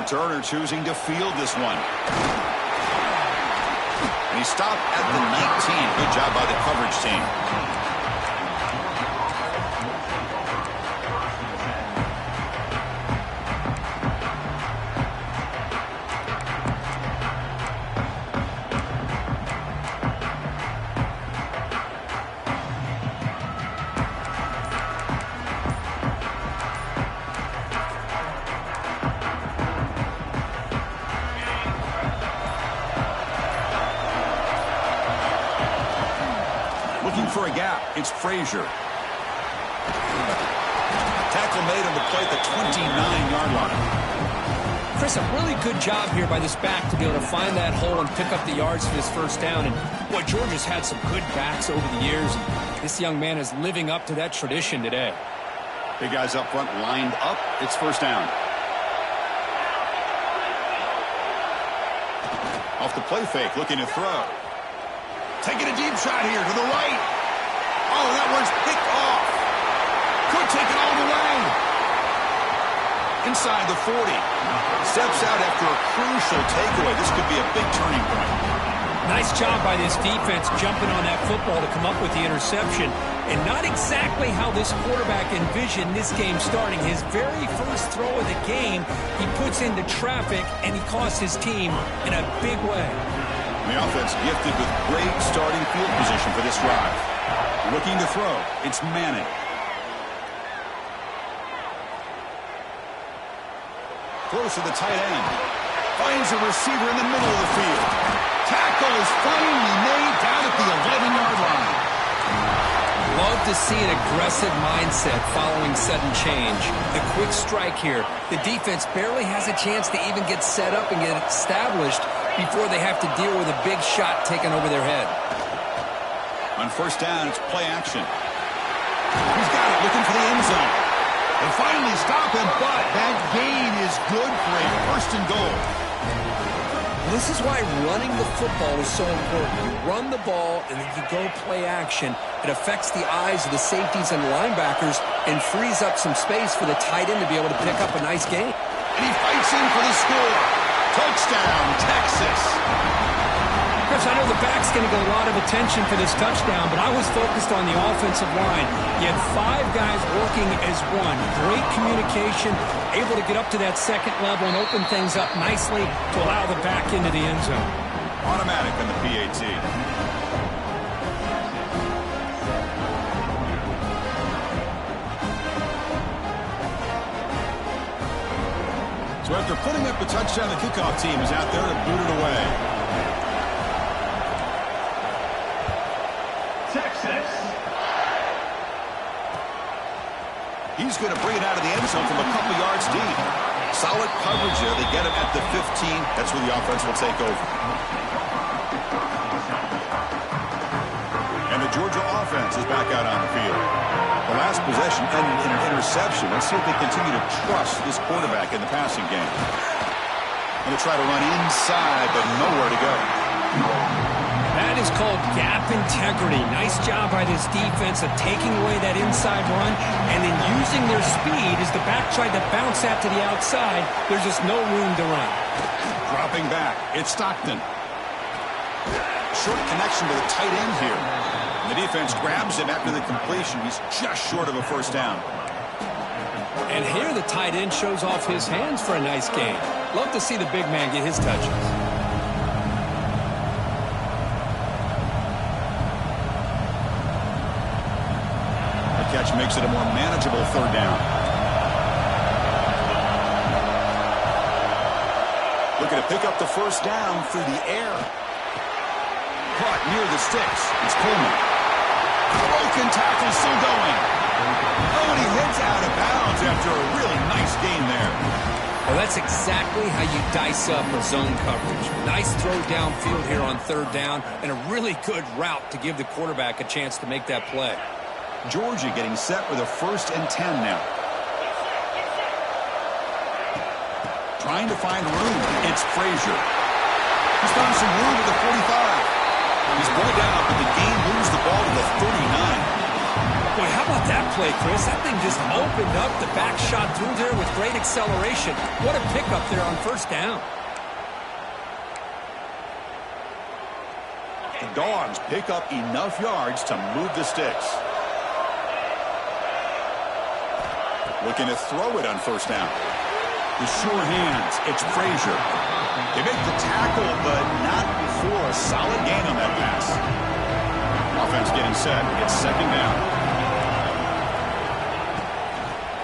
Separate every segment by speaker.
Speaker 1: returner choosing to field this one. And he stopped at the 19. Good job by the coverage team. For a gap, it's Frazier. Tackle made on the play at the 29-yard line.
Speaker 2: Chris, a really good job here by this back to be able to find that hole and pick up the yards for this first down. And boy, Georgia's had some good backs over the years, and this young man is living up to that tradition today.
Speaker 1: Big guys up front lined up. It's first down. Off the play fake, looking to throw. Taking a deep shot here to the right. Oh, that one's picked off. Could take it all the way. Inside the 40. Steps out after a crucial takeaway. This could be a big turning point.
Speaker 2: Nice job by this defense jumping on that football to come up with the interception. And not exactly how this quarterback envisioned this game starting. His very first throw of the game, he puts into traffic, and he cost his team in a big way.
Speaker 1: The offense gifted with great starting field position for this drive. Looking to throw. It's Manning. Throws to the tight end. Finds a receiver in the middle of the field. Tackle is finally made down at the 11-yard line.
Speaker 2: Love to see an aggressive mindset following sudden change. The quick strike here. The defense barely has a chance to even get set up and get established before they have to deal with a big shot taken over their head.
Speaker 1: On first down, it's play action. He's got it, looking for the end zone. They finally stop him, but that gain is good for a first and goal.
Speaker 2: This is why running the football is so important. You run the ball, and then you go play action. It affects the eyes of the safeties and linebackers and frees up some space for the tight end to be able to pick up a nice gain.
Speaker 1: And he fights in for the score. Touchdown, Texas.
Speaker 2: Chris, I know the back's going to get a lot of attention for this touchdown, but I was focused on the offensive line. You had 5 guys working as one. Great communication, able to get up to that second level and open things up nicely to allow the back into the end zone.
Speaker 1: Automatic on the PAT. So after putting up the touchdown, the kickoff team is out there to boot it away. He's going to bring it out of the end zone from a couple yards deep. Solid coverage there. They get him at the 15. That's where the offense will take over. And the Georgia offense is back out on the field. The last possession ended in an interception. Let's see if they continue to trust this quarterback in the passing game. Going to try to run inside, but nowhere to go.
Speaker 2: That is called gap integrity. Nice job by this defense of taking away that inside run and then using their speed as the back tried to bounce that to the outside. There's just no room to run.
Speaker 1: Dropping back, it's Stockton. Short connection to the tight end here. And the defense grabs him after the completion. He's just short of a first down.
Speaker 2: And here the tight end shows off his hands for a nice gain. Love to see the big man get his touches.
Speaker 1: Catch makes it a more manageable third down. Looking to pick up the first down through the air. Caught near the sticks. It's Coleman. Broken tackle still going. Oh, and he heads out of bounds after a really nice gain there.
Speaker 2: Well, that's exactly how you dice up a zone coverage. Nice throw downfield here on third down and a really good route to give the quarterback a chance to make that play.
Speaker 1: Georgia getting set with a 1st and 10 now. Trying to find room. It's Frazier. He's found some room at the 45. He's brought down, but the game moves the ball to the 39.
Speaker 2: Boy, how about that play, Chris. That thing just opened up. The back shot through there with great acceleration. What a pickup there on first down.
Speaker 1: The Dogs pick up enough yards to move the sticks. Looking to throw it on first down. The sure hands. It's Frazier. They make the tackle, but not before a solid gain on that pass. Offense getting set. It's second down.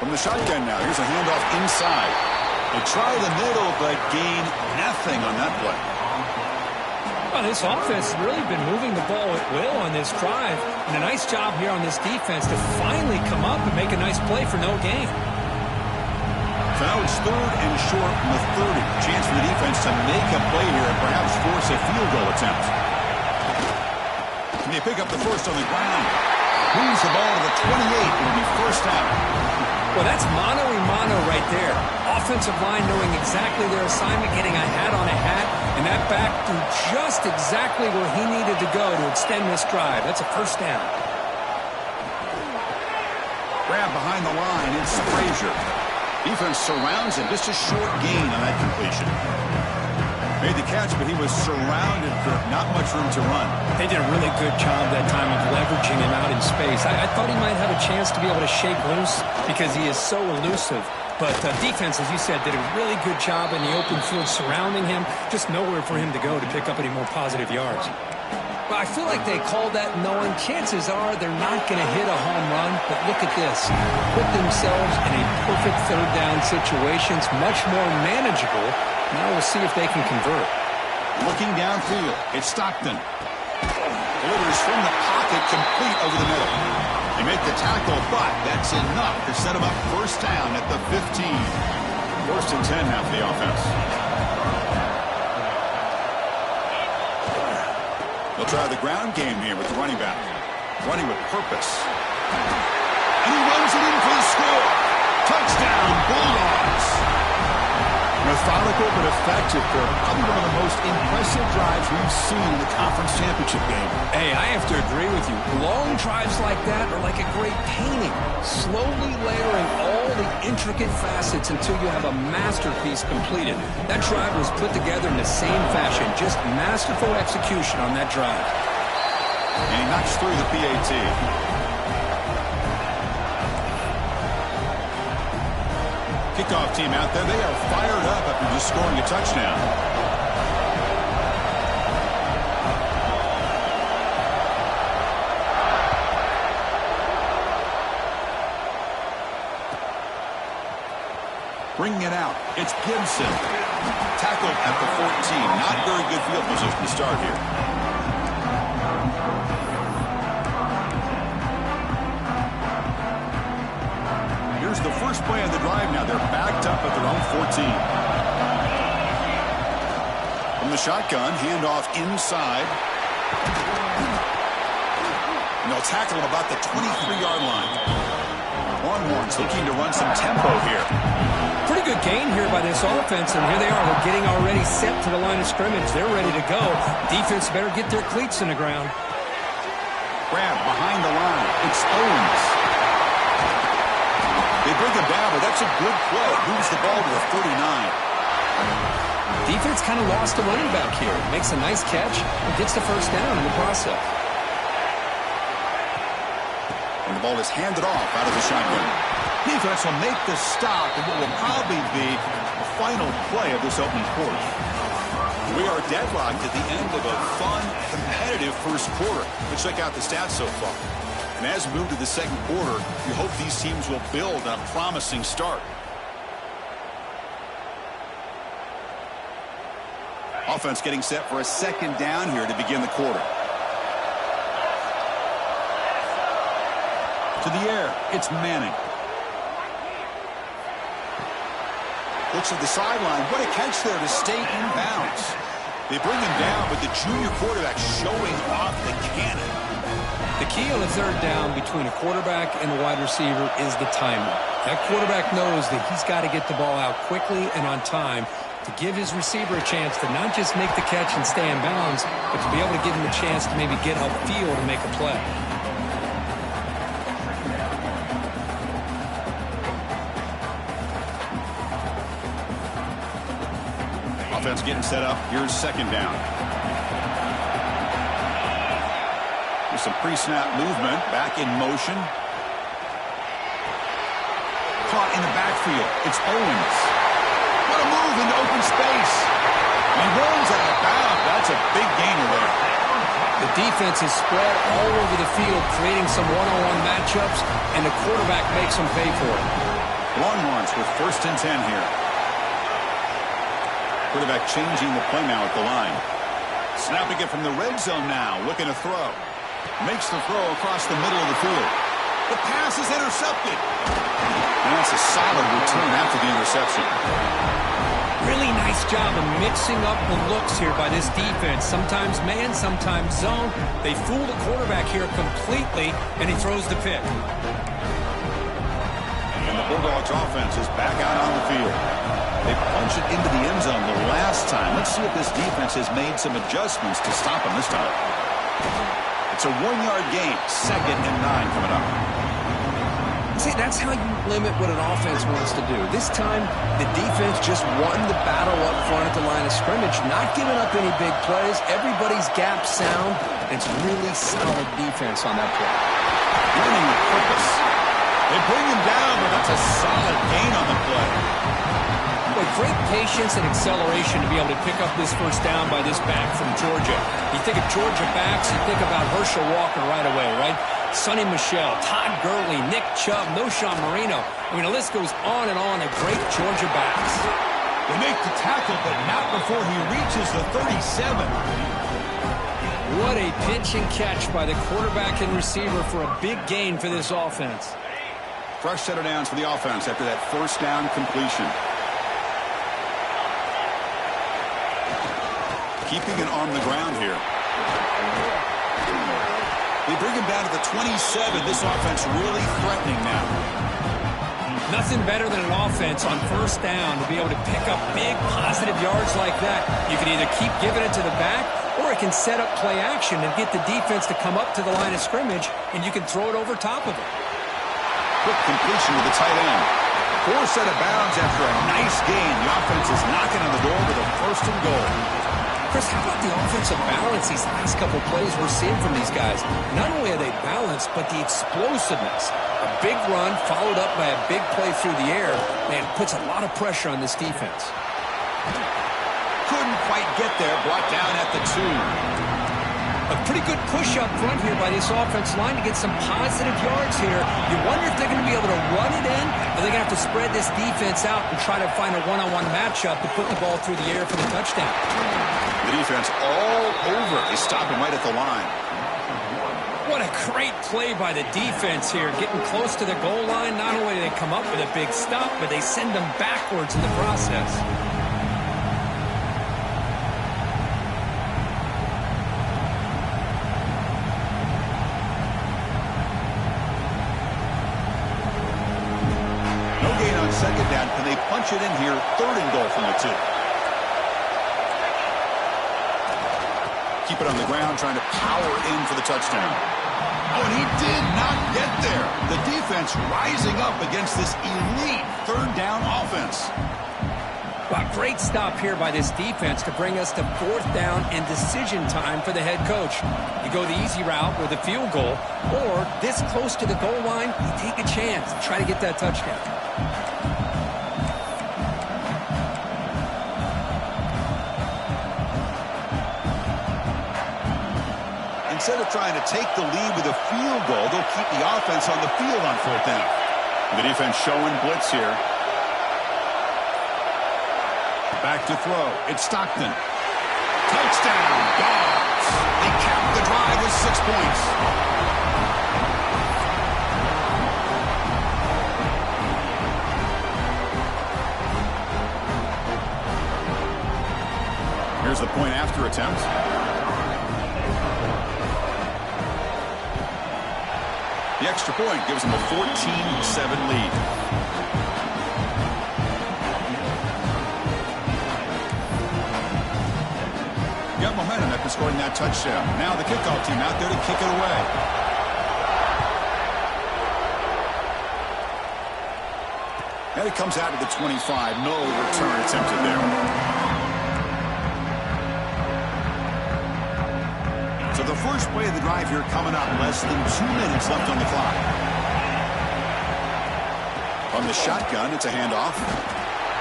Speaker 1: From the shotgun now, here's a handoff inside. They try the middle, but gain nothing on that play.
Speaker 2: Well, this offense has really been moving the ball at will on this drive. And a nice job here on this defense to finally come up and make a nice play for no gain.
Speaker 1: So now it's third and short from the 30. Chance for the defense to make a play here and perhaps force a field goal attempt. Can they pick up the first on the ground? Moves the ball to the 28. It'll be first down.
Speaker 2: Well, that's mano-a-mano right there. Offensive line knowing exactly their assignment, getting a hat on a hat, and that back threw just exactly where he needed to go to extend this drive. That's a first down.
Speaker 1: Grab behind the line. It's Frazier. Defense surrounds him. Just a short gain on that completion. Made the catch, but he was surrounded for not much room to run.
Speaker 2: They did a really good job that time of leveraging him out in space. I thought he might have a chance to be able to shake loose because he is so elusive. But defense, as you said, did a really good job in the open field surrounding him. Just nowhere for him to go to pick up any more positive yards. Well, I feel like they called that knowing chances are they're not going to hit a home run. But look at this. Put themselves in a perfect third down situation. It's much more manageable. Now we'll see if they can convert.
Speaker 1: Looking downfield, it's Stockton. Delivers from the pocket, complete over the middle. They make the tackle, but that's enough to set him up first down at the 15. First and 10 now for the offense. They'll try the ground game here with the running back. Running with purpose. And he runs it in for the score. Touchdown, Bulldogs. Methodical but effective for probably one of the most impressive drives we've seen in the conference championship game.
Speaker 2: Hey, I have to agree with you. Long drives like that are like a great painting. Slowly layering all the intricate facets until you have a masterpiece completed. That drive was put together in the same fashion. Just masterful execution on that drive.
Speaker 1: And he knocks through the PAT. Kickoff team out there. They are fired up after just scoring a touchdown. Bringing it out. It's Gibson. Tackled at the 14. Not very good field position to start here. Here's the first play of the drive now. They're backed up at their own 14. From the shotgun, handoff inside. And they'll tackle him about the 23-yard line. Longhorns looking to run some tempo here.
Speaker 2: Pretty good gain here by this offense, and here they are. They're getting already set to the line of scrimmage. They're ready to go. Defense better get their cleats in the ground.
Speaker 1: Grab behind the line. It's Owens. They bring him down, but that's a good play. Moves the ball to the 39.
Speaker 2: Defense kind of lost a running back here. Makes a nice catch and gets the first down in the process.
Speaker 1: And the ball is handed off out of the shotgun. Defense will make the stop in what will probably be the final play of this opening quarter. We are deadlocked at the end of a fun, competitive first quarter. Let's check out the stats so far. And as we move to the second quarter, we hope these teams will build on a promising start. Offense getting set for a second down here to begin the quarter. To the air, it's Manning. Looks at the sideline. What a catch there to stay in bounds. They bring him down, but the junior quarterback showing off the cannon.
Speaker 2: The key on the third down between a quarterback and a wide receiver is the timing. That quarterback knows that he's got to get the ball out quickly and on time to give his receiver a chance to not just make the catch and stay in bounds, but to be able to give him a chance to maybe get upfield and make a play.
Speaker 1: offense getting set up. Here's second down. With some pre-snap movement. Back in motion. Caught in the backfield. It's Owens. What a move into open space. He rolls out of bounds. That's a big gainer there.
Speaker 2: The defense is spread all over the field, creating some one-on-one matchups, and the quarterback makes them pay for it.
Speaker 1: Longhorns with 1st and 10 here. Quarterback changing the play now at the line. Snapping it from the red zone now, looking to throw. Makes the throw across the middle of the field. The pass is intercepted. And that's a solid return after the interception.
Speaker 2: Really nice job of mixing up the looks here by this defense. Sometimes man, sometimes zone. They fool the quarterback here completely, and he throws the pick.
Speaker 1: And the Bulldogs offense is back out on the field. They punch it into the end zone the last time. Let's see if this defense has made some adjustments to stop them this time. It's a 1-yard gain. 2nd and 9 coming up.
Speaker 2: See, that's how you limit what an offense wants to do. This time, the defense just won the battle up front at the line of scrimmage, not giving up any big plays. Everybody's gap sound. It's really solid defense on that play.
Speaker 1: Winning with purpose. They bring him down, but that's a solid gain on the play.
Speaker 2: Boy, great patience and acceleration to be able to pick up this first down by this back from Georgia. You think of Georgia backs, you think about Herschel Walker right away, right? Sonny Michel, Todd Gurley, Nick Chubb, Noshawn Marino. I mean, the list goes on and on of great Georgia backs.
Speaker 1: They make the tackle, but not before he reaches the 37.
Speaker 2: What a pitch and catch by the quarterback and receiver for a big gain for this offense.
Speaker 1: Fresh set of downs for the offense after that first down completion. Keeping it on the ground here. They bring him down to the 27. This offense really threatening now.
Speaker 2: Nothing better than an offense on first down to be able to pick up big positive yards like that. You can either keep giving it to the back, or it can set up play action and get the defense to come up to the line of scrimmage, and you can throw it over top of it.
Speaker 1: Quick completion to the tight end. 4 set of bounds after a nice gain. The offense is knocking on the door with a 1st and goal.
Speaker 2: Chris, how about the offensive balance these last couple plays we're seeing from these guys? Not only are they balanced, but the explosiveness. A big run followed up by a big play through the air, man, puts a lot of pressure on this defense.
Speaker 1: Couldn't quite get there, brought down at the 2.
Speaker 2: A pretty good push up front here by this offense line to get some positive yards here. You wonder if they're going to be able to run it in, or they're going to have to spread this defense out and try to find a one-on-one matchup to put the ball through the air for the touchdown.
Speaker 1: The defense all over. They stop him right at the line.
Speaker 2: What a great play by the defense here. Getting close to the goal line, not only do they come up with a big stop, but they send them backwards in the process.
Speaker 1: No gain on second down. Can they punch it in here? 3rd and goal from the 2. Keep it on the ground, trying to power in for the touchdown. Oh, and he did not get there. The defense rising up against this elite 3rd down offense.
Speaker 2: Well, great stop here by this defense to bring us to 4th down and decision time for the head coach. You go the easy route with a field goal, or this close to the goal line, you take a chance to try to get that touchdown.
Speaker 1: Instead of trying to take the lead with a field goal, they'll keep the offense on the field on 4th down. The defense showing blitz here. Back to throw. It's Stockton. Touchdown, Dogs. They cap the drive with 6 points. Here's the point after attempt. The extra point gives them a 14-7 lead. Got momentum after scoring that touchdown. Now the kickoff team out there to kick it away. And it comes out to the 25. No return attempted there. first play of the drive here coming up. Less than 2 minutes left on the clock. From the shotgun, it's a handoff.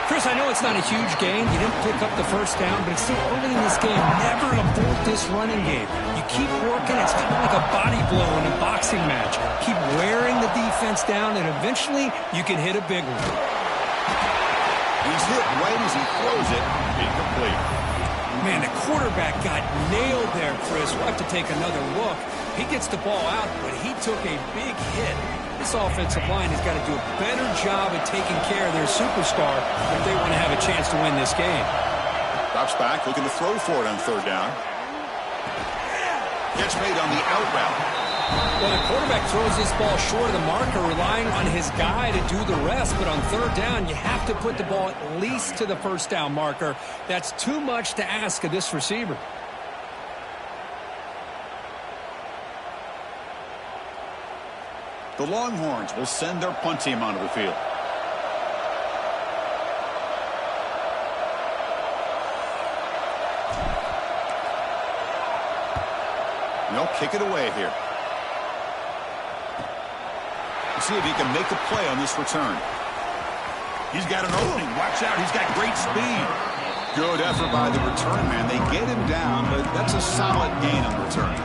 Speaker 2: Chris, I know it's not a huge gain. You didn't pick up the first down, but it's still early in this game. Never abort this running game. You keep working. It's kind of like a body blow in a boxing match. Keep wearing the defense down, and eventually you can hit a big one.
Speaker 1: He's hit right as he throws it. Incomplete.
Speaker 2: Man, the quarterback got nailed there, Chris. We'll have to take another look. He gets the ball out, but he took a big hit. This offensive line has got to do a better job at taking care of their superstar if they want to have a chance to win this game.
Speaker 1: Drops back, looking to throw for it on third down. Catch made on the out route.
Speaker 2: Well, the quarterback throws this ball short of the marker, relying on his guy to do the rest. But on third down, you have to put the ball at least to the first down marker. That's too much to ask of this receiver.
Speaker 1: The Longhorns will send their punt team onto the field. And they'll kick it away here. Let's see if he can make a play on this return. He's got an opening. Watch out. He's got great speed. Good effort by the return man. They get him down, but that's a solid gain on the return.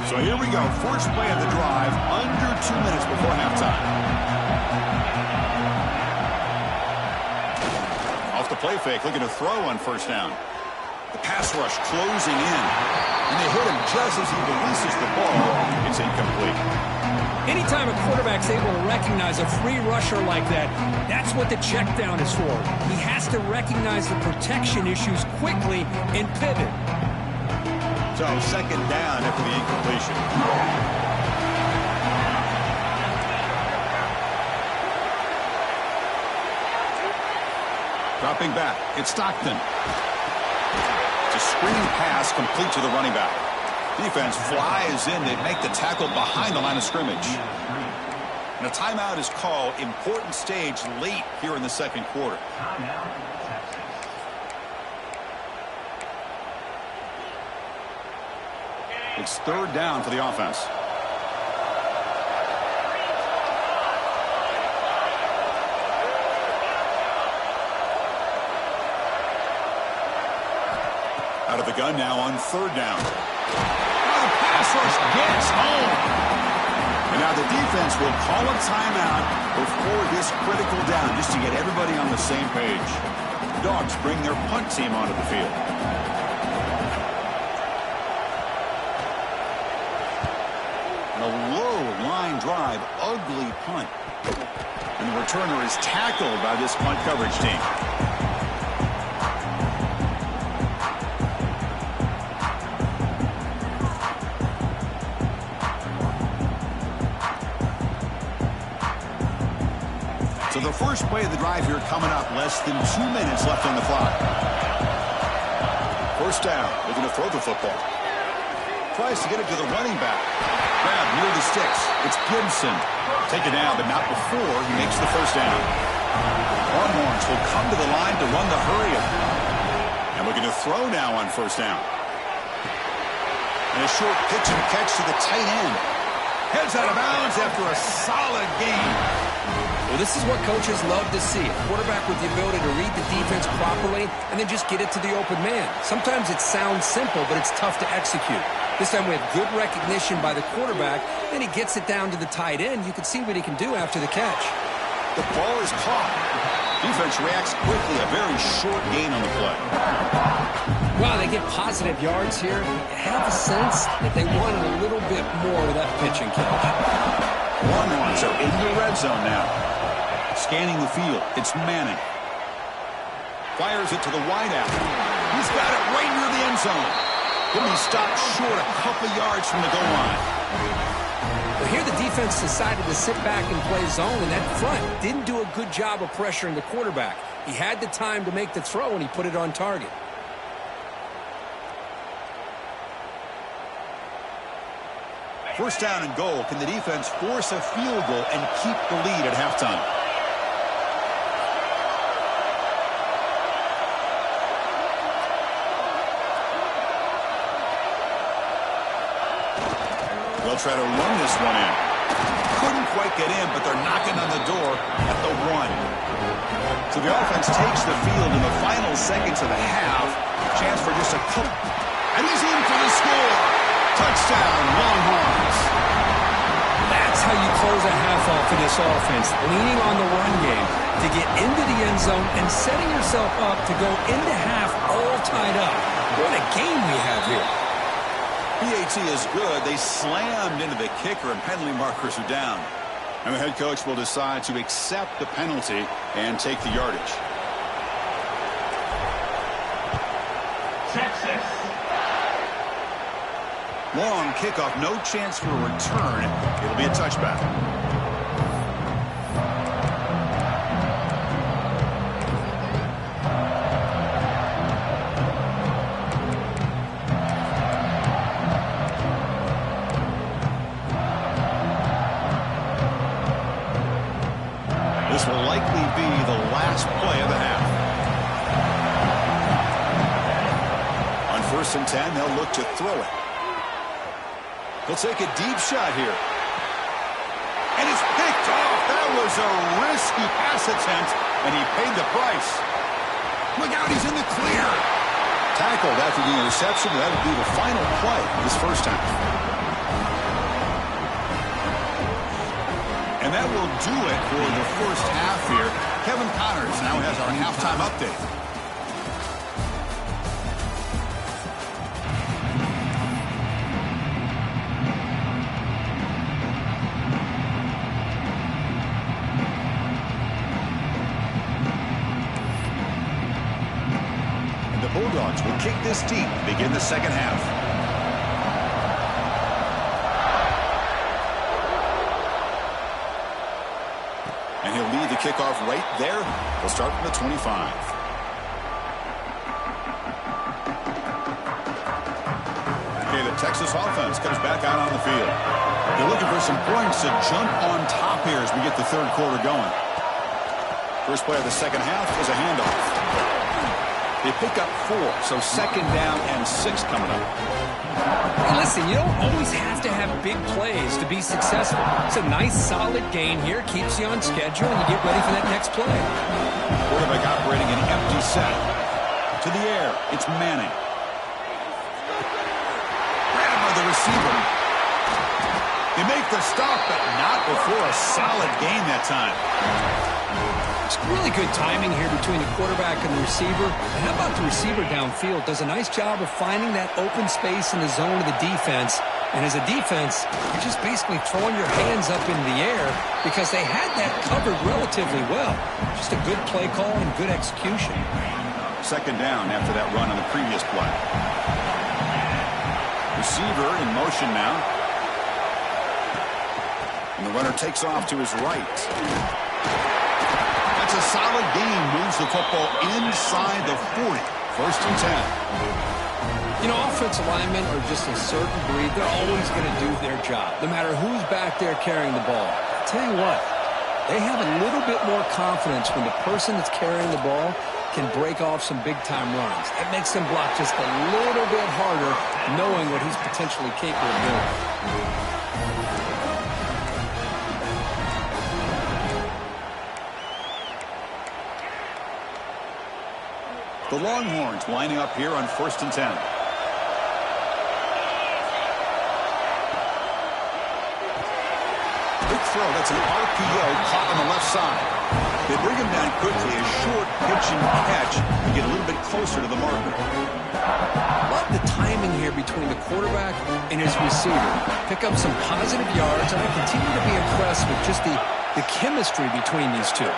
Speaker 1: So here we go. First play of the drive, under 2 minutes before halftime. Off the play fake, looking to throw on first down. The pass rush closing in. And they hit him just as he releases the ball. It's incomplete.
Speaker 2: Anytime a quarterback's able to recognize a free rusher like that, that's what the check down is for. He has to recognize the protection issues quickly and pivot.
Speaker 1: So second down after the incompletion. Dropping back, it's Stockton. It's a screen pass complete to the running back. Defense flies in. They make the tackle behind the line of scrimmage. And a timeout is called. Important stage late here in the second quarter. It's third down for the offense. Out of the gun now on third down. Oh, the pass rush gets home. And now the defense will call a timeout before this critical down, just to get everybody on the same page. The Dogs bring their punt team onto the field. A low line drive, ugly punt. And the returner is tackled by this punt coverage team. So the first play of the drive here coming up. Less than 2 minutes left on the clock. First down, looking to throw the football. Tries to get it to the running back. Grab near the sticks. It's Gibson. Taken down, but not before he makes the first down. Longhorns will come to the line to run the hurry-up. And looking to throw now on first down. And a short pitch and catch to the tight end. Heads out of bounds after a solid gain.
Speaker 2: Well, this is what coaches love to see. A quarterback with the ability to read the defense properly and then just get it to the open man. Sometimes it sounds simple, but it's tough to execute. This time we have good recognition by the quarterback. Then he gets it down to the tight end. You can see what he can do after the catch.
Speaker 1: The ball is caught. Defense reacts quickly. A very short gain on the play.
Speaker 2: Wow, they get positive yards here. You have a sense that they wanted a little bit more with that pitch and catch.
Speaker 1: Longhorns are in the red zone now. Scanning the field, it's Manning. Fires it to the wideout. He's got it right near the end zone. He'll be stopped short a couple yards from the goal line.
Speaker 2: Well, here the defense decided to sit back and play zone, and that front didn't do a good job of pressuring the quarterback. He had the time to make the throw, and he put it on target.
Speaker 1: First down and goal. Can the defense force a field goal and keep the lead at halftime? They'll try to run this one in. Couldn't quite get in, but they're knocking on the door at the 1. So the offense takes the field in the final seconds of the half. Chance for just a couple. And he's in for the score. Touchdown, Longhorns.
Speaker 2: That's how you close a half off of this offense, leaning on the run game to get into the end zone and setting yourself up to go into half all tied up. What a game we have here.
Speaker 1: PAT is good. They slammed into the kicker, and penalty markers are down. And the head coach will decide to accept the penalty and take the yardage.
Speaker 3: Texas.
Speaker 1: Long kickoff, no chance for a return. It'll be a touchback. This will likely be the last play of the half. On 1st and 10, they'll look to throw it. He'll take a deep shot here. And it's picked off. That was a risky pass attempt, and he paid the price. Look out, he's in the clear. Tackled after the interception. That'll be the final play of this first half. And that will do it for the first half here. Kevin Connors now has our halftime update. And the Bulldogs will kick this deep to begin the second half. And he'll lead the kickoff right there. He'll start from the 25. Okay, the Texas offense comes back out on the field. They're looking for some points to jump on top here as we get the third quarter going. First play of the second half is a handoff. They pick up 4, so second down and 6 coming up.
Speaker 2: Hey, listen, you don't always have to have big plays to be successful. It's a nice, solid gain here. Keeps you on schedule, and you get ready for that next play.
Speaker 1: Quarterback operating an empty set. To the air, it's Manning. Grabbed by the receiver. They make the stop, but not before a solid gain that time.
Speaker 2: It's really good timing here between the quarterback and the receiver. And how about the receiver downfield? Does a nice job of finding that open space in the zone of the defense. And as a defense, you're just basically throwing your hands up into the air because they had that covered relatively well. Just a good play call and good execution.
Speaker 1: Second down after that run on the previous play. Receiver in motion now. And the runner takes off to his right. That's a solid gain. Moves the football inside the 40. 1st and 10.
Speaker 2: You know, offensive linemen are just a certain breed. They're always going to do their job, no matter who's back there carrying the ball. I'll tell you what, they have a little bit more confidence when the person that's carrying the ball can break off some big-time runs. It makes them block just a little bit harder, knowing what he's potentially capable of doing.
Speaker 1: The Longhorns lining up here on 1st and 10. Big throw. That's an RPO caught on the left side. They bring him down quickly. A short pitch and catch to get a little bit closer to the marker.
Speaker 2: Love the timing here between the quarterback and his receiver. Pick up some positive yards, and I continue to be impressed with just the chemistry between these two.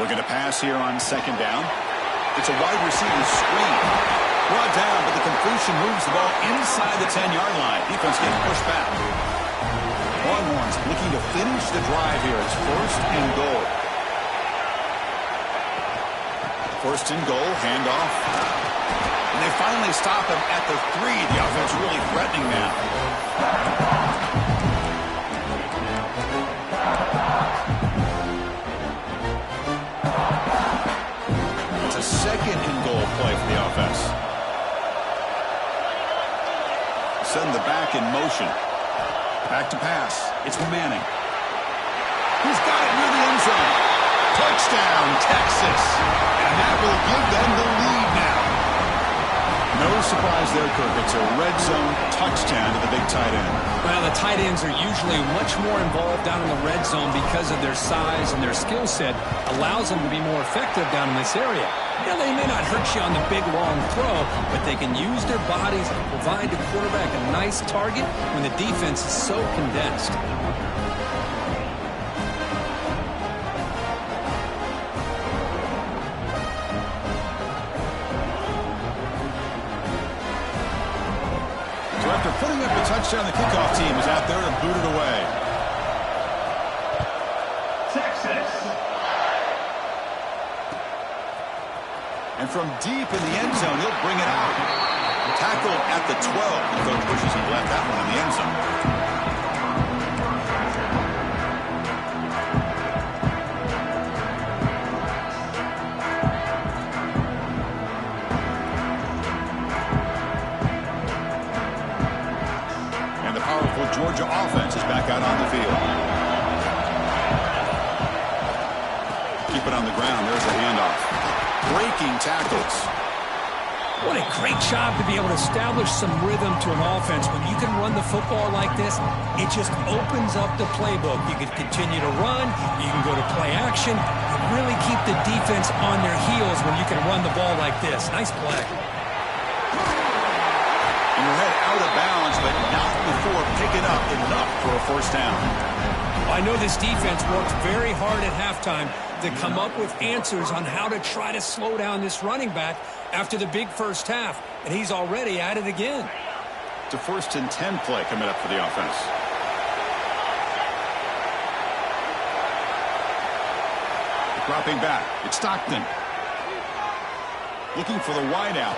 Speaker 1: Looking to pass here on second down. It's a wide receiver screen. Brought down, but the completion moves the ball inside the 10-yard line. Defense getting pushed back. Longhorns looking to finish the drive here. It's 1st and goal. First and goal, handoff. And they finally stop him at the 3. The offense really threatening now. It's a second and goal play for the offense. Send the back in motion. Back to pass. It's Manning. He's got it near the end zone. Touchdown, Texas. And that will give them the lead now. No surprise there, Kirk. It's a red zone touchdown to the big tight end.
Speaker 2: Well, the tight ends are usually much more involved down in the red zone because of their size and their skill set allows them to be more effective down in this area. Now, they may not hurt you on the big, long throw, but they can use their bodies to provide the quarterback a nice target when the defense is so condensed.
Speaker 1: So after putting up a touchdown, the kickoff team is out there to boot it away. And from deep in the end zone, he'll bring it out. Tackled at the 12. The coach wishes he left that one in the end zone. And the powerful Georgia offense is back out on the field. Keep it on the ground. There's the handoff. Breaking tackles.
Speaker 2: What a great job to be able to establish some rhythm to an offense. When you can run the football like this, it just opens up the playbook. You can continue to run. You can go to play action. You really keep the defense on their heels when you can run the ball like this. Nice play.
Speaker 1: And your head out of bounds, but not before picking up enough for a first down.
Speaker 2: I know this defense worked very hard at halftime to come up with answers on how to try to slow down this running back after the big first half, and he's already at it again.
Speaker 1: It's a 1st and 10 play coming up for the offense. Dropping back, it's Stockton. Looking for the wideout.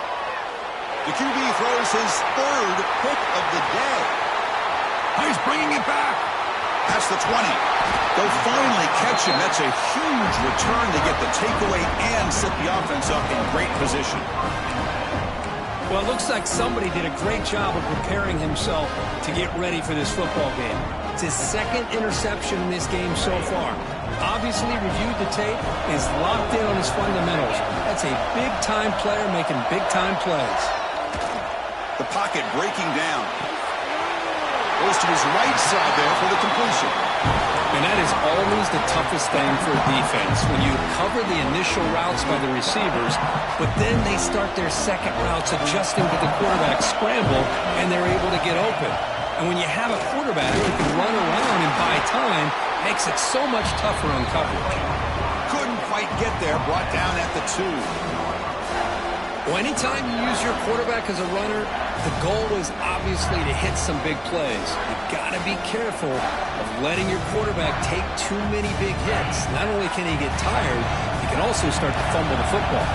Speaker 1: The QB throws his 3rd pick of the day. He's bringing it back. Past the 20. They'll finally catch him. That's a huge return to get the takeaway and set the offense up in great position.
Speaker 2: Well, it looks like somebody did a great job of preparing himself to get ready for this football game. It's his 2nd interception in this game so far. Obviously reviewed the tape, is locked in on his fundamentals. That's a big-time player making big-time plays.
Speaker 1: The pocket breaking down. Goes to his right side there for the completion.
Speaker 2: And that is always the toughest thing for a defense, when you cover the initial routes by the receivers, but then they start their second routes adjusting to the quarterback scramble, and they're able to get open. And when you have a quarterback who can run around and buy time, it makes it so much tougher on coverage.
Speaker 1: Couldn't quite get there, brought down at the 2.
Speaker 2: Well, anytime you use your quarterback as a runner, the goal is obviously to hit some big plays. You've got to be careful of letting your quarterback take too many big hits. Not only can he get tired, he can also start to fumble the football.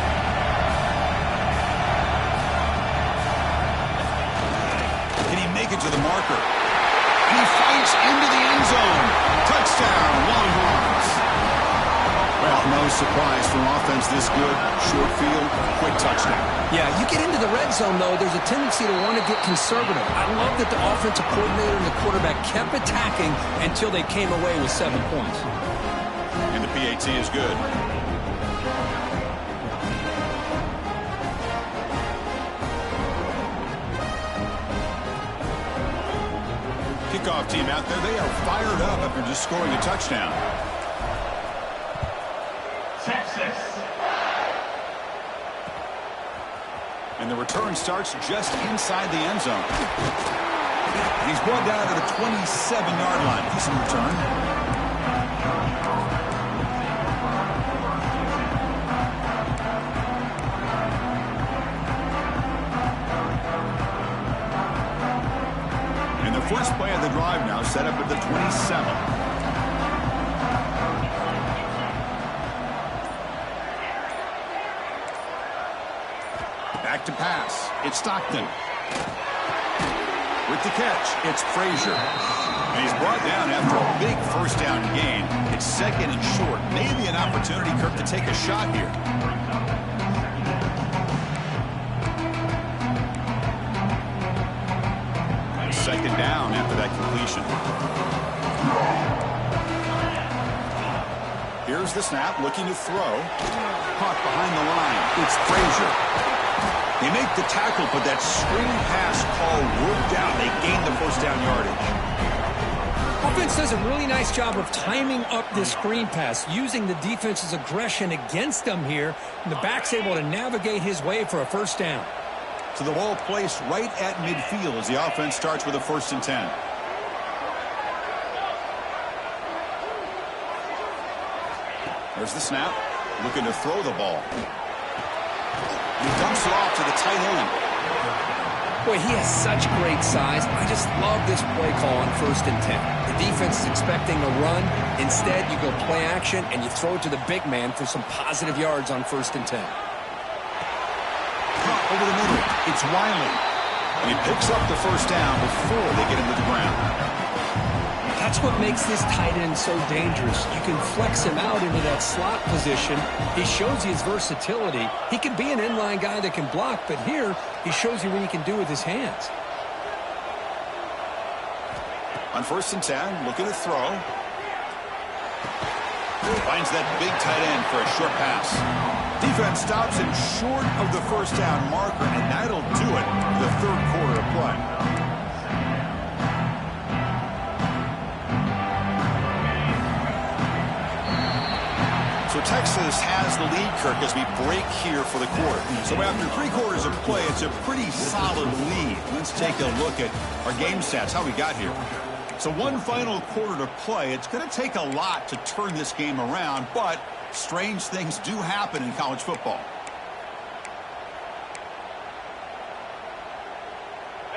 Speaker 1: Can he make it to the marker? And he fights into the end zone. Touchdown, Longhorns. Well, no surprise from offense this good. Short field, quick touchdown.
Speaker 2: Yeah, you get into the red zone, though, there's a tendency to want to get conservative. I love that the offensive coordinator and the quarterback kept attacking until they came away with 7 points.
Speaker 1: And the PAT is good. Kickoff team out there, they are fired up after just scoring a touchdown.
Speaker 3: Texas.
Speaker 1: And the return starts just inside the end zone. He's brought down to the 27-yard line. Decent return. And the first play of the drive now set up at the 27. back to pass. It's Stockton. With the catch, it's Frazier. And he's brought down after a big first down gain. It's second and short. Maybe an opportunity, Kirk, to take a shot here. Second down after that completion. Here's the snap, looking to throw. Caught behind the line. It's Frazier. They make the tackle, but that screen pass call worked out. They gained the first down yardage.
Speaker 2: Offense does a really nice job of timing up this screen pass, using the defense's aggression against them here. And the back's able to navigate his way for a first down.
Speaker 1: So the ball placed right at midfield as the offense starts with a 1st and 10. There's the snap. Looking to throw the ball. He dumps it off to the tight end.
Speaker 2: Boy, he has such great size. I just love this play call on 1st and 10. The defense is expecting a run. Instead, you go play action, and you throw it to the big man for some positive yards on 1st and 10.
Speaker 1: Drop over the middle. It's Wiley. And he picks up the first down before they get him to the ground.
Speaker 2: That's what makes this tight end so dangerous. You can flex him out into that slot position. He shows you his versatility. He can be an inline guy that can block, but here he shows you what he can do with his hands.
Speaker 1: On 1st and 10, looking to throw. Finds that big tight end for a short pass. Defense stops him short of the first down marker, and that'll do it for the 3rd quarter of play. So Texas has the lead, Kirk, as we break here for the quarter. So after 3 quarters of play, it's a pretty solid lead. Let's take a look at our game stats, how we got here. So one final quarter to play. It's going to take a lot to turn this game around, but strange things do happen in college football.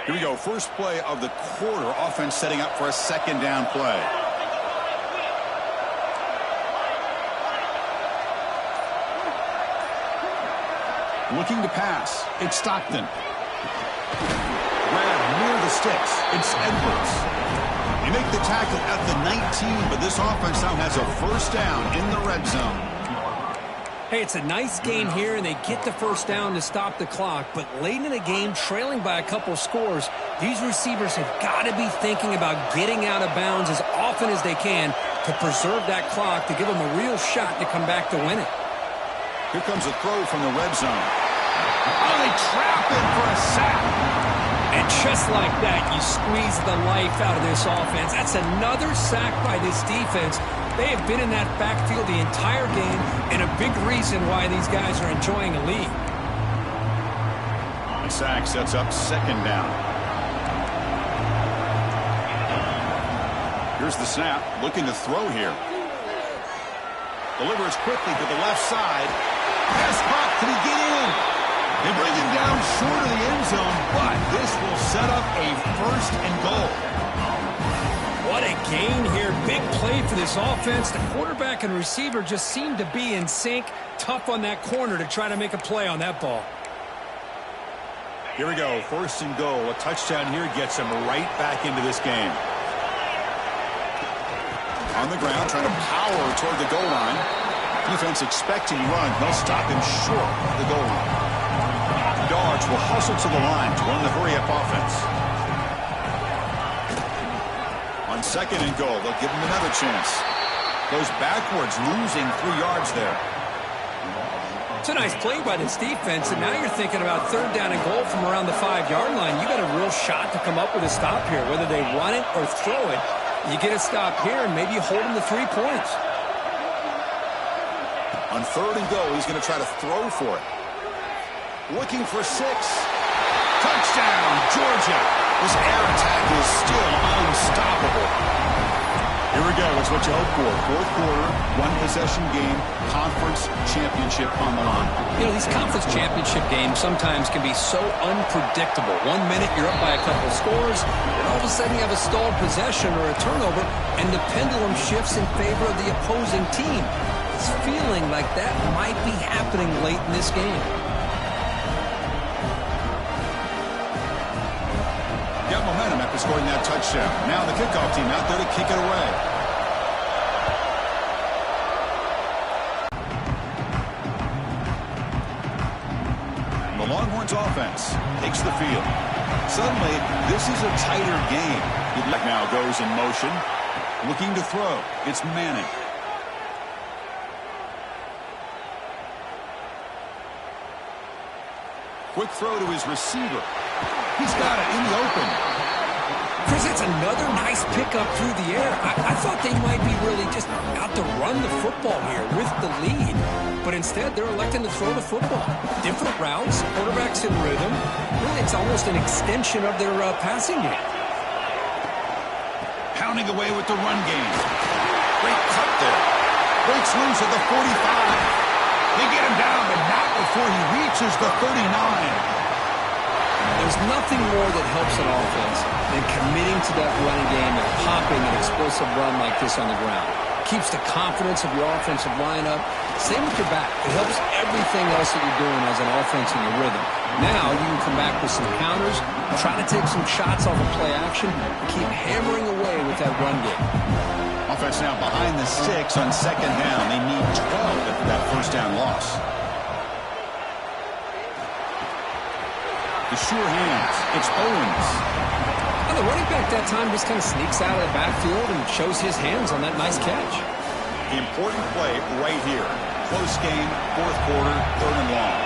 Speaker 1: Here we go. First play of the quarter. Offense setting up for a 2nd down play. Looking to pass. It's Stockton. Grabbed near the sticks. It's Edwards. They make the tackle at the 19, but this offense now has a first down in the red zone.
Speaker 2: Hey, it's a nice gain here, and they get the first down to stop the clock. But late in the game, trailing by a couple scores, these receivers have got to be thinking about getting out of bounds as often as they can to preserve that clock, to give them a real shot to come back to win it.
Speaker 1: Here comes a throw from the red zone. Oh, they trap him for a sack.
Speaker 2: And just like that, you squeeze the life out of this offense. That's another sack by this defense. They have been in that backfield the entire game, and a big reason why these guys are enjoying a lead.
Speaker 1: The sack sets up 2nd down. Here's the snap, looking to throw here. Delivers quickly to the left side. Pass caught. Can he get in? They bring him down short of the end zone, but this will set up a 1st and goal.
Speaker 2: What a gain here. Big play for this offense. The quarterback and receiver just seem to be in sync. Tough on that corner to try to make a play on that ball.
Speaker 1: Here we go. 1st and goal. A touchdown here gets him right back into this game. On the ground, trying to power toward the goal line. Defense expecting run. They'll stop him short of the goal line. Dogs will hustle to the line to run the hurry-up offense. On 2nd and goal, they'll give him another chance. Goes backwards, losing 3 yards there.
Speaker 2: It's a nice play by this defense, and now you're thinking about 3rd down and goal from around the 5-yard line. You got a real shot to come up with a stop here. Whether they run it or throw it, you get a stop here, and maybe you hold them to 3 points.
Speaker 1: On 3rd and goal, he's going to try to throw for it. Looking for 6. Touchdown, Georgia. This air attack is still unstoppable. Here we go. It's what you hope for. 4th quarter, 1-possession game, conference championship on the line.
Speaker 2: You know, these conference championship games sometimes can be so unpredictable. 1 minute you're up by a couple scores, and all of a sudden you have a stalled possession or a turnover, and the pendulum shifts in favor of the opposing team. It's feeling like that might be happening late in this game.
Speaker 1: scoring that touchdown. Now the kickoff team out there to kick it away. The Longhorns offense takes the field. Suddenly, this is a tighter game. Now goes in motion, looking to throw. It's Manning. Quick throw to his receiver. He's got it in the open.
Speaker 2: Chris, it's another nice pickup through the air. I thought they might be really just out to run the football here with the lead. But instead, they're electing to throw the football. Different routes, quarterbacks in rhythm. Really, it's almost an extension of their passing game.
Speaker 1: Pounding away with the run game. Great cut there. Breaks loose at the 45. They get him down, but not before he reaches the 39.
Speaker 2: There's nothing more that helps an offense than committing to that running game and popping an explosive run like this on the ground. Keeps the confidence of your offensive lineup. Same with your back. It helps everything else that you're doing as an offense in your rhythm. Now you can come back with some counters, try to take some shots off of play action, and keep hammering away with that run game.
Speaker 1: Offense now behind the sticks on second down. They need 12 after that first down loss. The sure hands. It's Owens.
Speaker 2: And the running back that time just kind of sneaks out of the backfield and shows his hands on that nice catch.
Speaker 1: The important play right here. Close game, fourth quarter, third and long.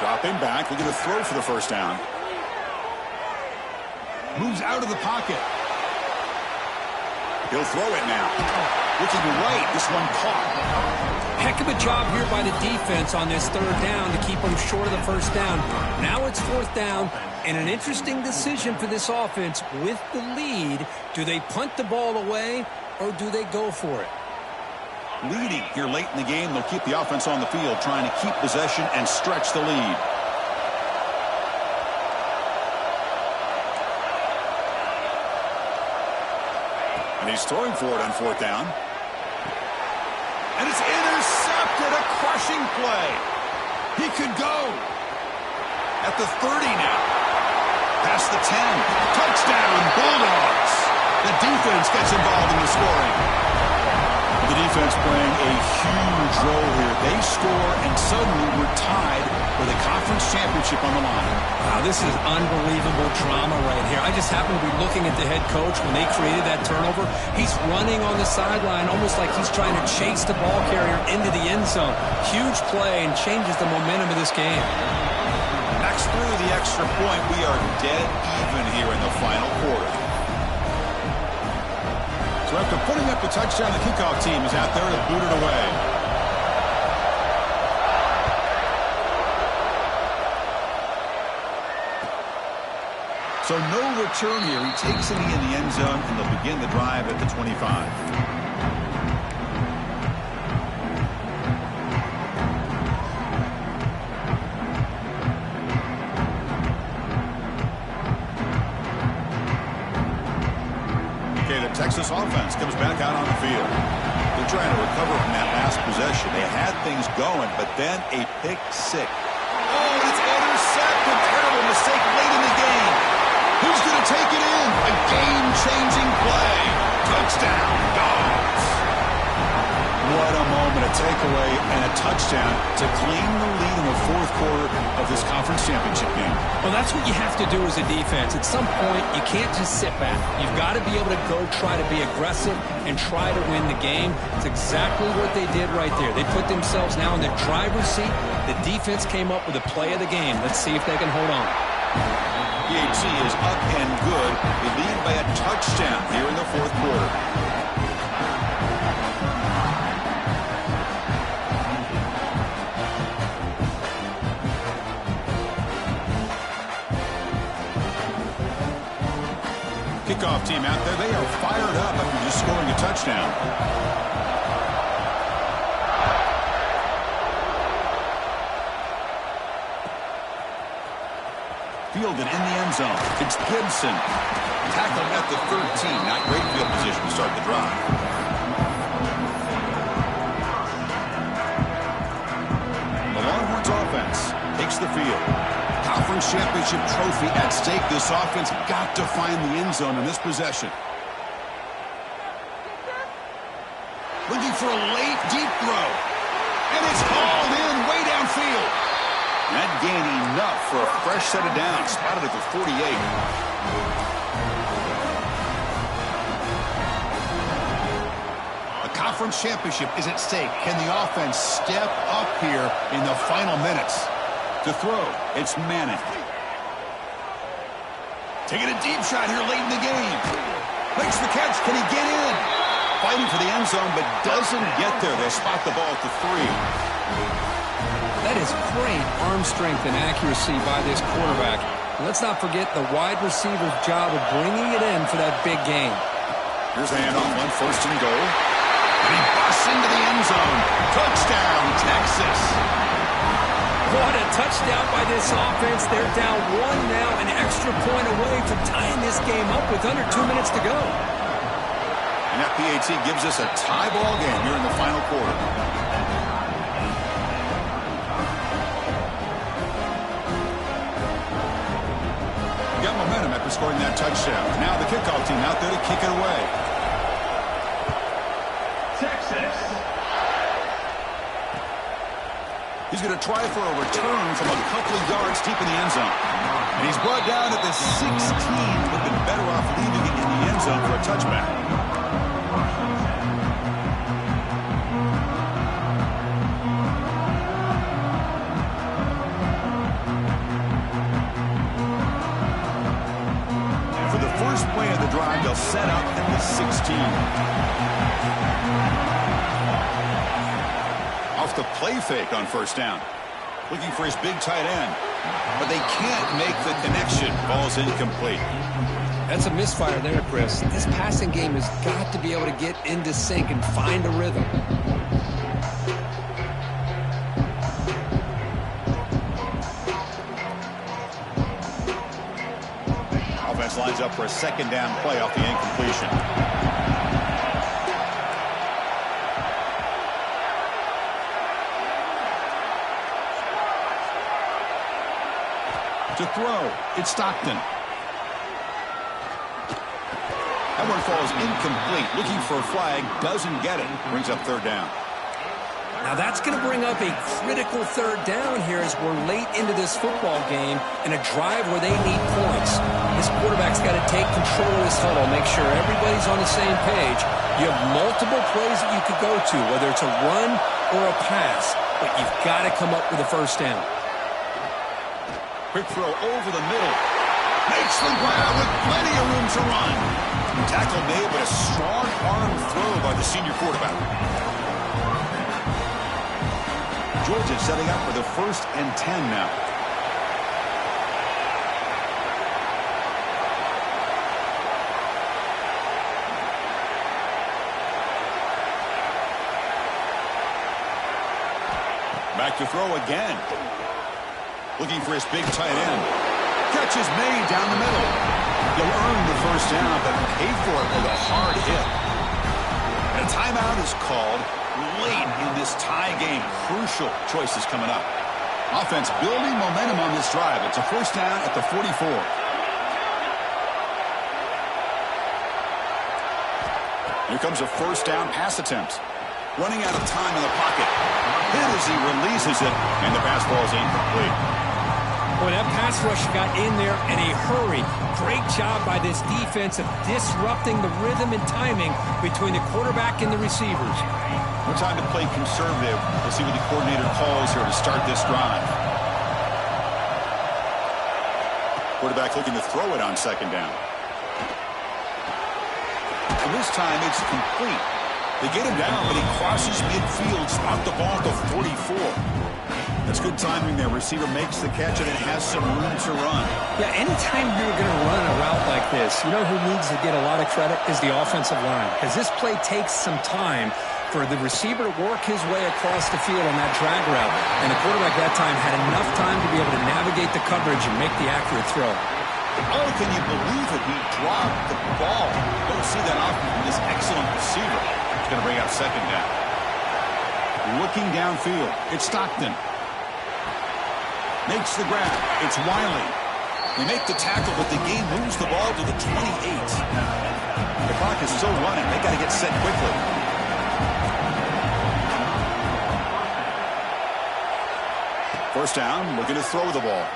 Speaker 1: Dropping back, looking to throw for the first down. Moves out of the pocket. He'll throw it now. Looking right, this one caught.
Speaker 2: Heck of a job here by the defense on this third down to keep them short of the first down. Now it's fourth down, and an interesting decision for this offense with the lead. Do they punt the ball away, or do they go for it?
Speaker 1: Leading here late in the game, they'll keep the offense on the field, trying to keep possession and stretch the lead. And he's throwing for it on fourth down. And it's intercepted, a crushing play. He could go. At the 30 now. Past the 10. Touchdown, Bulldogs. The defense gets involved in the scoring. The defense playing a huge role here. They score, and suddenly we're tied with a conference championship on the line.
Speaker 2: Wow, this is unbelievable drama right here. I just happen to be looking at the head coach when they created that turnover. He's running on the sideline almost like he's trying to chase the ball carrier into the end zone. Huge play and changes the momentum of this game.
Speaker 1: Backs through the extra point. We are dead even here in the final quarter. So after putting up the touchdown, the kickoff team is out there to boot it away. So no return here. He takes it in the end zone, and they'll begin the drive at the 25. Texas offense comes back out on the field. They're trying to recover from that last possession. They had things going, but then a pick six. Oh, and it's intercepted. Terrible mistake late in the game. Who's going to take it in? A game-changing play. Touchdown, Dogs. What a moment, a takeaway and a touchdown to claim the lead in the fourth quarter of this conference championship game.
Speaker 2: Well, that's what you have to do as a defense. At some point, you can't just sit back. You've got to be able to go try to be aggressive and try to win the game. It's exactly what they did right there. They put themselves now in the driver's seat. The defense came up with a play of the game. Let's see if they can hold on.
Speaker 1: PHC is up and good. They lead by a touchdown here in the fourth quarter. Kickoff team out there. They are fired up after just scoring a touchdown. Fielded in the end zone. It's Gibson. Tackled at the 13. Not great field position to start the drive. The Longhorns offense takes the field. How for conference championship trophy at stake. This offense got to find the end zone in this possession. Looking for a late, deep throw. And it's hauled in way downfield. That gained enough for a fresh set of downs. Spotted at the 48. The conference championship is at stake. Can the offense step up here in the final minutes? To throw, it's Manning. Taking a deep shot here late in the game. Makes the catch. Can he get in? Fighting for the end zone, but doesn't get there. They spot the ball at the 3.
Speaker 2: That is great arm strength and accuracy by this quarterback. And let's not forget the wide receiver's job of bringing it in for that big game.
Speaker 1: Here's the handoff on 1st and goal. And he busts into the end zone. Touchdown, Texas.
Speaker 2: What a touchdown by this offense. They're down 1 now, an extra point away from tying this game up with under 2 minutes to go.
Speaker 1: And that PAT gives us a tie ball game here in the final quarter. Got momentum after scoring that touchdown. Now the kickoff team out there to kick it away.
Speaker 3: Texas.
Speaker 1: He's going to try for a return from a couple of yards deep in the end zone. And he's brought down at the 16. Would have been better off leaving it in the end zone for a touchback. For the first play of the drive, they'll set up at the 16. Off the play fake on 1st down. Looking for his big tight end. But they can't make the connection. Ball's incomplete.
Speaker 2: That's a misfire there, Chris. This passing game has got to be able to get into sync and find a rhythm.
Speaker 1: Offense lines up for a 2nd down play off the incompletion. To throw, it's Stockton. That one falls incomplete. Looking for a flag, doesn't get it. Brings up 3rd down.
Speaker 2: Now that's going to bring up a critical 3rd down here as we're late into this football game in a drive where they need points. This quarterback's got to take control of this huddle, make sure everybody's on the same page. You have multiple plays that you could go to, whether it's a run or a pass, but you've got to come up with a 1st down.
Speaker 1: Quick throw over the middle. Makes the ground with plenty of room to run. Tackle made, but a strong arm throw by the senior quarterback. Georgia setting up for the 1st and 10 now. Back to throw again. Looking for his big tight end. Catch is made down the middle. You'll earn the 1st down, but pay for it with a hard hit. And a timeout is called late in this tie game. Crucial choices coming up. Offense building momentum on this drive. It's a 1st down at the 44. Here comes a 1st down pass attempt. Running out of time in the pocket. Hit as he releases it, and the pass ball is incomplete.
Speaker 2: Boy, that pass rush got in there in a hurry. Great job by this defense of disrupting the rhythm and timing between the quarterback and the receivers.
Speaker 1: No time to play conservative. We'll see what the coordinator calls here to start this drive. Quarterback looking to throw it on 2nd down. And this time it's complete. They get him down, but he crosses midfield, spot the ball to 44. That's good timing there. Receiver makes the catch, and it has some room to run.
Speaker 2: Yeah, anytime you're going to run a route like this, you know who needs to get a lot of credit is the offensive line, because this play takes some time for the receiver to work his way across the field on that drag route. And the quarterback that time had enough time to be able to navigate the coverage and make the accurate throw.
Speaker 1: Oh, can you believe it? He dropped the ball. Don't see that often from this excellent receiver. It's going to bring out 2nd down. Looking downfield, it's Stockton. Makes the grab. It's Wiley. They make the tackle, but the game moves the ball to the 28. The clock is still running. They got to get set quickly. First down, looking to throw the ball.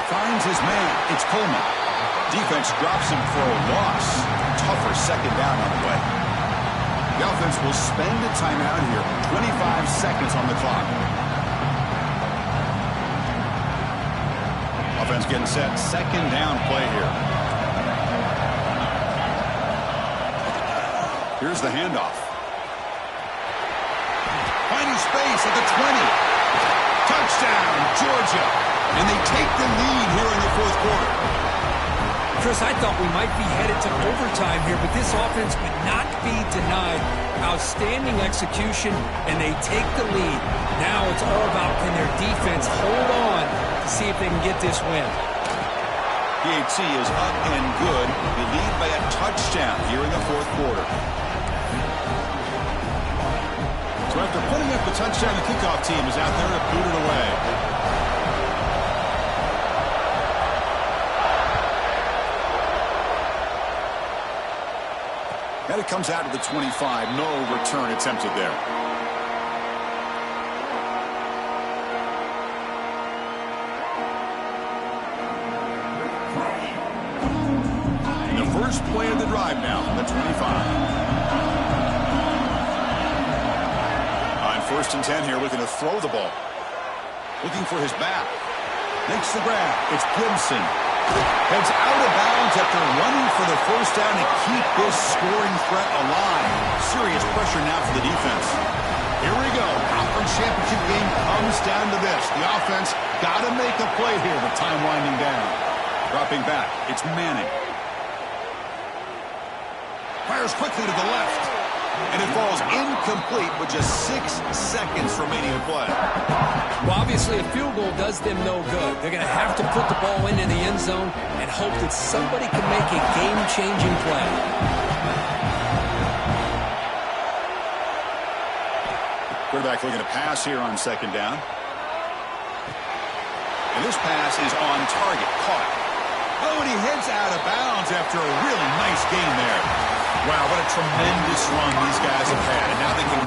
Speaker 1: Finds his man. It's Coleman. Defense drops him for a loss. Tougher second down on the way. The offense will spend a timeout here. 25 seconds on the clock. Offense getting set. Second down play here. Here's the handoff. Finding space at the 20. Touchdown, Georgia. And they take the lead here in the fourth quarter.
Speaker 2: Chris, I thought we might be headed to overtime here, but this offense could not be denied. Outstanding execution, and they take the lead. Now it's all about can their defense hold on to see if they can get this win.
Speaker 1: PHC is up and good. They lead by a touchdown here in the fourth quarter. So after putting up the touchdown, the kickoff team is out there to boot it away. And it comes out to the 25. No return attempted there. And the first play of the drive now on the 25. On first and 10 here, looking to throw the ball. Looking for his back. Makes the grab. It's Gibson. Heads out of bounds after running for the first down to keep this scoring threat alive. Serious pressure now for the defense. Here we go. Conference championship game comes down to this. The offense got to make a play here with time winding down. Dropping back. It's Manning. Fires quickly to the left. And it falls incomplete with just 6 seconds remaining to play.
Speaker 2: Well, obviously, a field goal does them no good. They're going to have to put the ball into the end zone and hope that somebody can make a game-changing play.
Speaker 1: Quarterback looking to pass here on second down. And this pass is on target. Caught. Oh, and he heads out of bounds after a really nice game there. Wow, what a tremendous run these guys have had. And now they can